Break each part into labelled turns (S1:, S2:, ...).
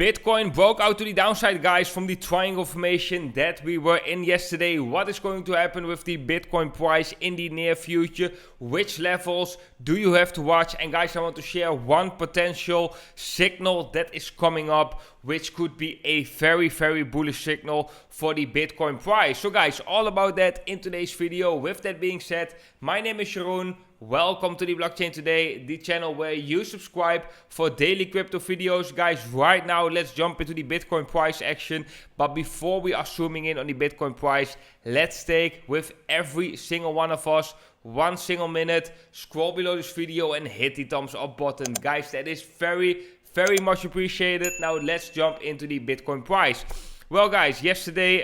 S1: Bitcoin broke out to the downside, guys, from the triangle formation that we were in yesterday. What is going to happen with the Bitcoin price in the near future? Which levels do you have to watch? And guys, I want to share one potential signal that is coming up, which could be a very, very bullish signal for the Bitcoin price. So guys, all about that in today's video. With that being said, my name is Jeroen. Welcome to the Blockchain Today, the channel where you subscribe for daily crypto videos. Guys, right now let's jump into the Bitcoin price action. But before we are zooming in on the Bitcoin price, let's take with every single one of us 1 single minute, scroll below this video and hit the thumbs up button. Guys, that is very much appreciated. Now let's jump into the Bitcoin price. Well guys, yesterday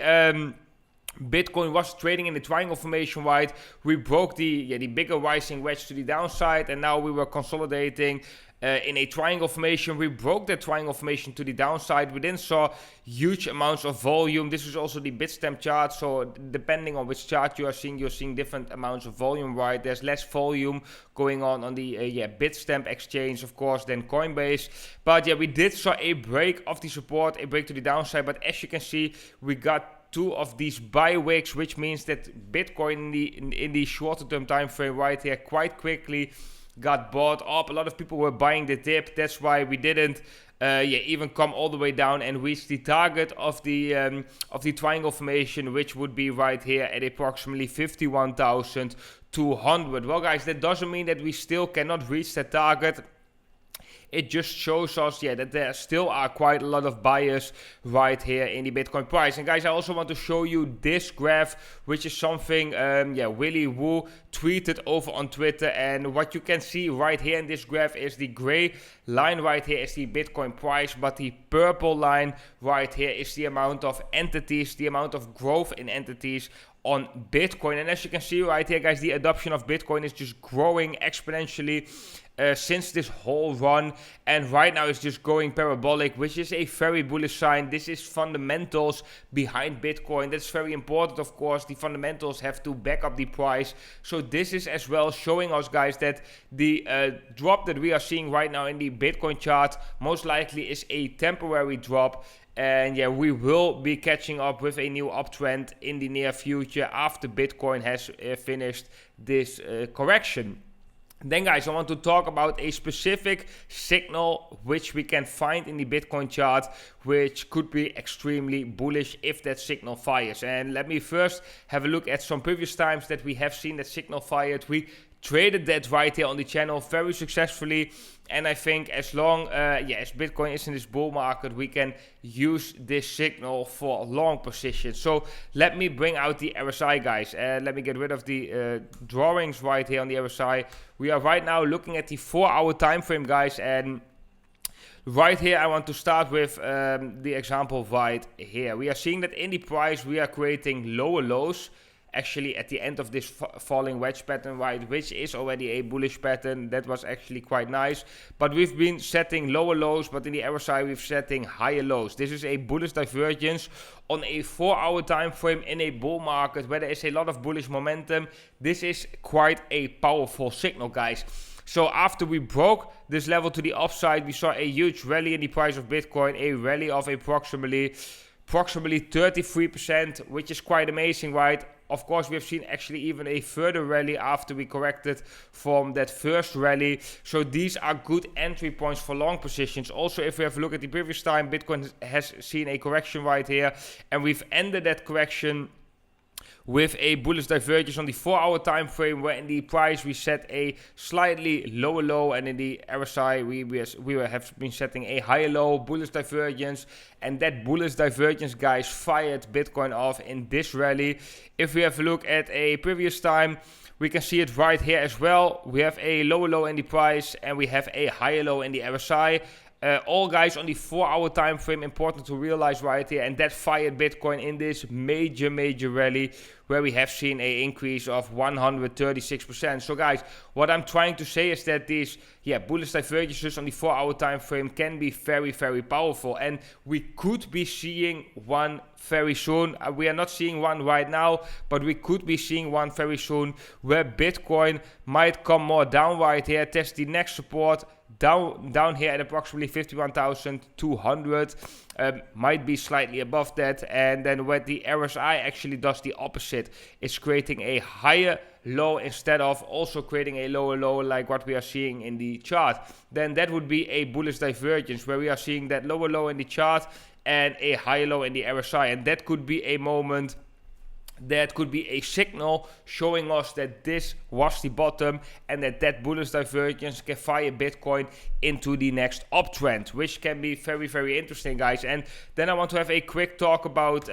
S1: Bitcoin was trading in the triangle formation, right? We broke the bigger rising wedge to the downside, and now we were consolidating in a triangle formation. We broke that triangle formation to the downside. We then saw huge amounts of volume. This is also the Bitstamp chart, so depending on which chart you're seeing different amounts of volume, right? There's less volume going on the Bitstamp exchange, of course, than Coinbase. But yeah, we did saw a break of the support, a break to the downside. But as you can see, we got two of these buy wicks, which means that Bitcoin in the shorter term time frame right here quite quickly got bought up. A lot of people were buying the dip. That's why we didn't even come all the way down and reach the target of the triangle formation, which would be right here at approximately 51,200. Well guys, that doesn't mean that we still cannot reach that target. It just shows us, that there still are quite a lot of buyers right here in the Bitcoin price. And guys, I also want to show you this graph, which is something, Willy Woo tweeted over on Twitter. And what you can see right here in this graph is the gray line right here is the Bitcoin price, but the purple line right here is the amount of entities, the amount of growth in entities on Bitcoin. And as you can see right here, guys, the adoption of Bitcoin is just growing exponentially since this whole run, and right now it's just going parabolic, which is a very bullish sign. This is fundamentals behind Bitcoin. That's very important, of course. The fundamentals have to back up the price. So this is as well showing us, guys, that the drop that we are seeing right now in the Bitcoin chart most likely is a temporary drop. And we will be catching up with a new uptrend in the near future after Bitcoin has finished this correction. Then guys, I want to talk about a specific signal which we can find in the Bitcoin chart, which could be extremely bullish if that signal fires. And let me first have a look at some previous times that we have seen that signal fired. We traded that right here on the channel very successfully, and I think as long as Bitcoin is in this bull market, we can use this signal for long positions. So let me bring out the RSI, guys, and let me get rid of the drawings right here on the RSI. We are right now looking at the 4-hour time frame, guys, and right here I want to start with the example right here. We are seeing that in the price we are creating lower lows actually at the end of this falling wedge pattern, right, which is already a bullish pattern. That was actually quite nice, but we've been setting lower lows, but in the RSI we're setting higher lows. This is a bullish divergence on a 4-hour time frame in a bull market where there is a lot of bullish momentum. This is quite a powerful signal, guys. So after we broke this level to the upside, we saw a huge rally in the price of Bitcoin, a rally of approximately 33%, which is quite amazing, right? Of course, we have seen actually even a further rally after we corrected from that first rally. So these are good entry points for long positions. Also, if we have a look at the previous time, Bitcoin has seen a correction right here, and we've ended that correction with a bullish divergence on the 4-hour time frame, where in the price we set a slightly lower low, and in the RSI we have been setting a higher low, bullish divergence, and that bullish divergence, guys, fired Bitcoin off in this rally. If we have a look at a previous time, we can see it right here as well. We have a lower low in the price and we have a higher low in the RSI. All guys on the 4-hour time frame, important to realize right here, and that fired Bitcoin in this major rally where we have seen an increase of 136%. So guys, what I'm trying to say is that these bullish divergences on the 4-hour time frame can be very powerful, and we could be seeing one very soon. We are not seeing one right now, but we could be seeing one very soon where Bitcoin might come more down right here, test the next support, down here at approximately 51,200, might be slightly above that, and then when the RSI actually does the opposite, it's creating a higher low instead of also creating a lower low like what we are seeing in the chart, then that would be a bullish divergence where we are seeing that lower low in the chart and a higher low in the RSI, and that could be a moment, that could be a signal showing us that this was the bottom and that bullish divergence can fire Bitcoin into the next uptrend, which can be very, very interesting, guys. And then I want to have a quick talk about the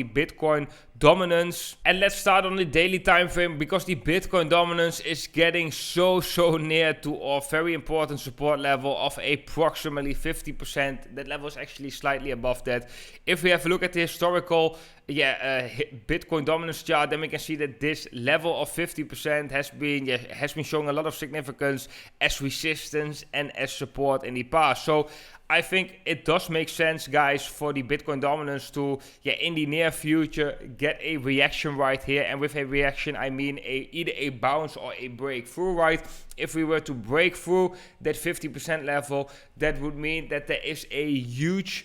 S1: Bitcoin dominance. And let's start on the daily time frame, because the Bitcoin dominance is getting so near to a very important support level of approximately 50%. That level is actually slightly above that. If we have a look at the historical Bitcoin dominance chart, then we can see that this level of 50% has been showing a lot of significance as resistance and as support in the past. So I think it does make sense, guys, for the Bitcoin dominance to, in the near future, get a reaction right here. And with a reaction, I mean either a bounce or a breakthrough, right? If we were to break through that 50% level, that would mean that there is a huge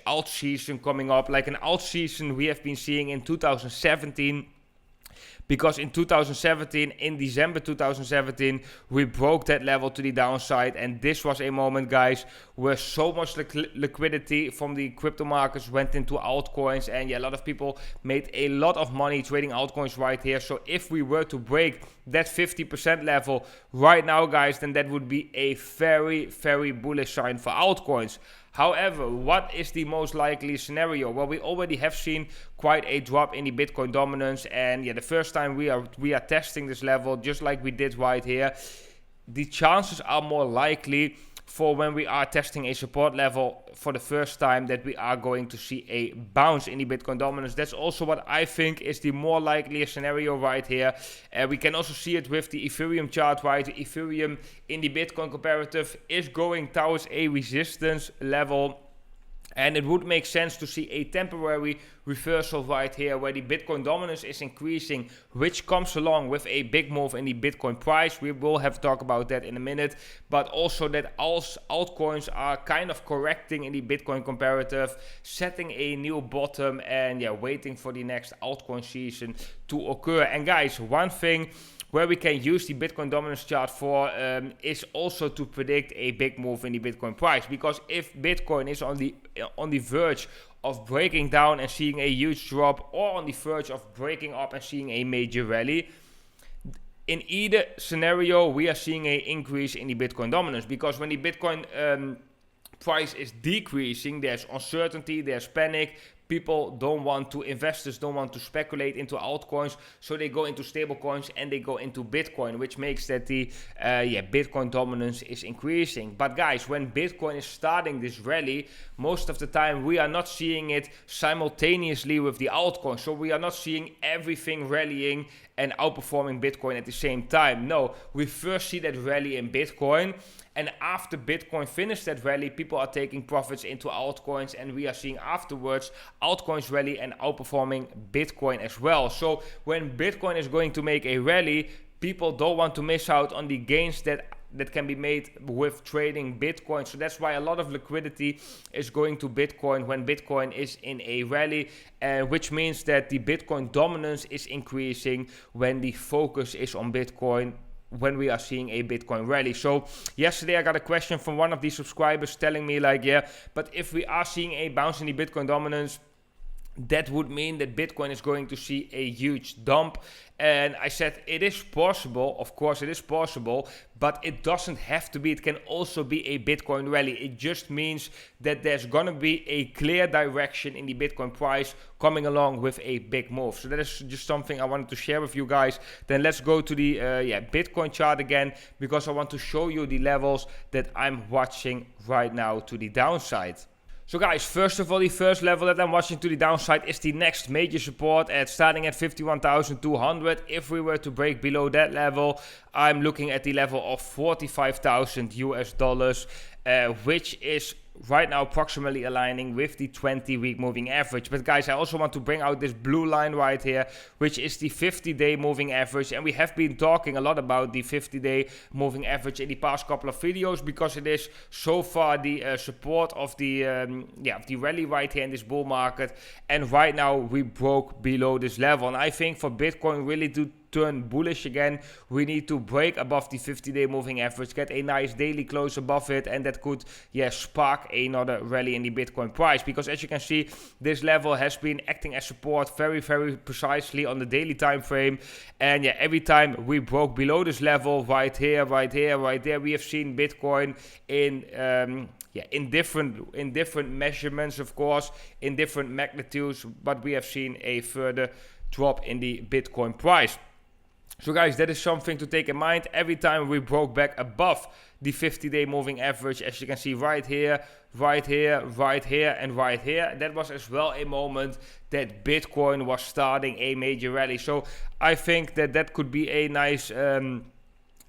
S1: alt season coming up, like an alt season we have been seeing in 2017. Because in 2017, in December 2017, we broke that level to the downside. And this was a moment, guys, where so much liquidity from the crypto markets went into altcoins. And a lot of people made a lot of money trading altcoins right here. So if we were to break that 50% level right now, guys, then that would be a very, very bullish sign for altcoins. However, what is the most likely scenario? Well, we already have seen quite a drop in the Bitcoin dominance, and the first time we are testing this level, just like we did right here, the chances are more likely for when we are testing a support level for the first time that we are going to see a bounce in the Bitcoin dominance. That's also what I think is the more likely scenario right here. We can also see it with the Ethereum chart, right? The Ethereum in the Bitcoin comparative is going towards a resistance level. And it would make sense to see a temporary reversal right here where the Bitcoin dominance is increasing, which comes along with a big move in the Bitcoin price. We will have a talk about that in a minute. But also that altcoins are kind of correcting in the Bitcoin comparative, setting a new bottom and waiting for the next altcoin season to occur. And guys, one thing where we can use the Bitcoin dominance chart for is also to predict a big move in the Bitcoin price. Because if Bitcoin is on the verge of breaking down and seeing a huge drop, or on the verge of breaking up and seeing a major rally, in either scenario we are seeing an increase in the Bitcoin dominance. Because when the Bitcoin price is decreasing, there's uncertainty, there's panic. Investors don't want to speculate into altcoins, so they go into stable coins and they go into Bitcoin, which makes that the Bitcoin dominance is increasing. But guys, when Bitcoin is starting this rally, most of the time we are not seeing it simultaneously with the altcoin. So we are not seeing everything rallying and outperforming Bitcoin at the same time. No, we first see that rally in Bitcoin, and after Bitcoin finished that rally, people are taking profits into altcoins, and we are seeing afterwards altcoins rally and outperforming Bitcoin as well. So when Bitcoin is going to make a rally, people don't want to miss out on the gains that can be made with trading Bitcoin. So that's why a lot of liquidity is going to Bitcoin when Bitcoin is in a rally, which means that the Bitcoin dominance is increasing when the focus is on Bitcoin, when we are seeing a Bitcoin rally. So yesterday I got a question from one of the subscribers telling me like, but if we are seeing a bounce in the Bitcoin dominance, that would mean that Bitcoin is going to see a huge dump. And I said, it is possible, of course it is possible, but it doesn't have to be. It can also be a Bitcoin rally. It just means that there's gonna be a clear direction in the Bitcoin price coming along with a big move. So that is just something I wanted to share with you guys. Then let's go to the Bitcoin chart again, because I want to show you the levels that I'm watching right now to the downside. So guys, first of all, the first level that I'm watching to the downside is the next major support starting at 51,200. If we were to break below that level, I'm looking at the level of 45,000 US dollars, which is right now approximately aligning with the 20-week moving average. But guys, I also want to bring out this blue line right here, which is the 50-day moving average. And we have been talking a lot about the 50-day moving average in the past couple of videos, because it is so far the support of the the rally right here in this bull market. And right now we broke below this level. And I think for Bitcoin really to turn bullish again, we need to break above the 50-day moving average, get a nice daily close above it, and that could spark another rally in the Bitcoin price. Because as you can see, this level has been acting as support very, very precisely on the daily time frame. And every time we broke below this level, right here, right here, right there, we have seen Bitcoin in different measurements, of course, in different magnitudes, but we have seen a further drop in the Bitcoin price. So guys, that is something to take in mind. Every time we broke back above the 50-day moving average, as you can see right here, right here, right here, and right here, that was as well a moment that Bitcoin was starting a major rally. So I think that could be a nice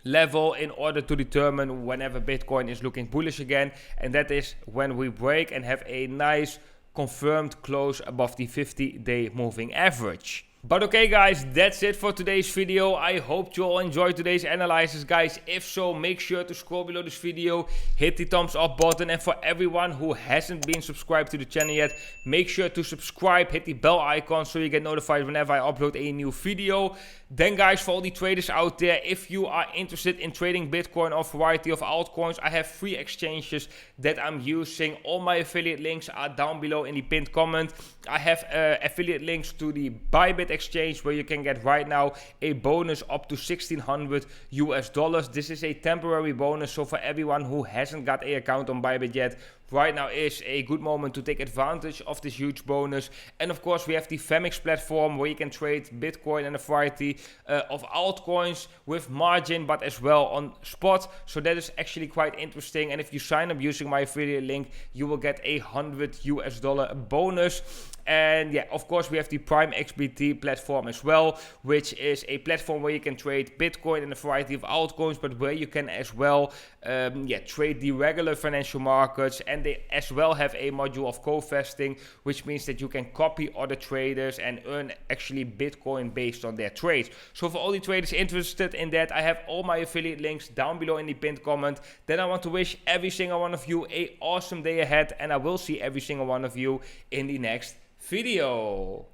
S1: level in order to determine whenever Bitcoin is looking bullish again. And that is when we break and have a nice confirmed close above the 50-day moving average. But okay guys, that's it for today's video. I hope you all enjoyed today's analysis, guys. If so, make sure to scroll below this video, hit the thumbs up button, and for everyone who hasn't been subscribed to the channel yet, make sure to subscribe, hit the bell icon so you get notified whenever I upload a new video. Then guys, for all the traders out there, if you are interested in trading Bitcoin or a variety of altcoins, I have 3 exchanges that I'm using. All my affiliate links are down below in the pinned comment. I have affiliate links to the Bybit exchange, where you can get right now a bonus up to $1,600 US. This is a temporary bonus, so for everyone who hasn't got an account on Bybit yet, right now is a good moment to take advantage of this huge bonus. And of course, we have the Femix platform, where you can trade Bitcoin and a variety of altcoins with margin, but as well on spot. So that is actually quite interesting. And if you sign up using my affiliate link, you will get $100 US bonus. And of course, we have the Prime XBT platform as well, which is a platform where you can trade Bitcoin and a variety of altcoins, but where you can as well trade the regular financial markets. And they as well have a module of co-vesting, which means that you can copy other traders and earn actually Bitcoin based on their trades. So for all the traders interested in that, I have all my affiliate links down below in the pinned comment. Then I want to wish every single one of you an awesome day ahead, and I will see every single one of you in the next video.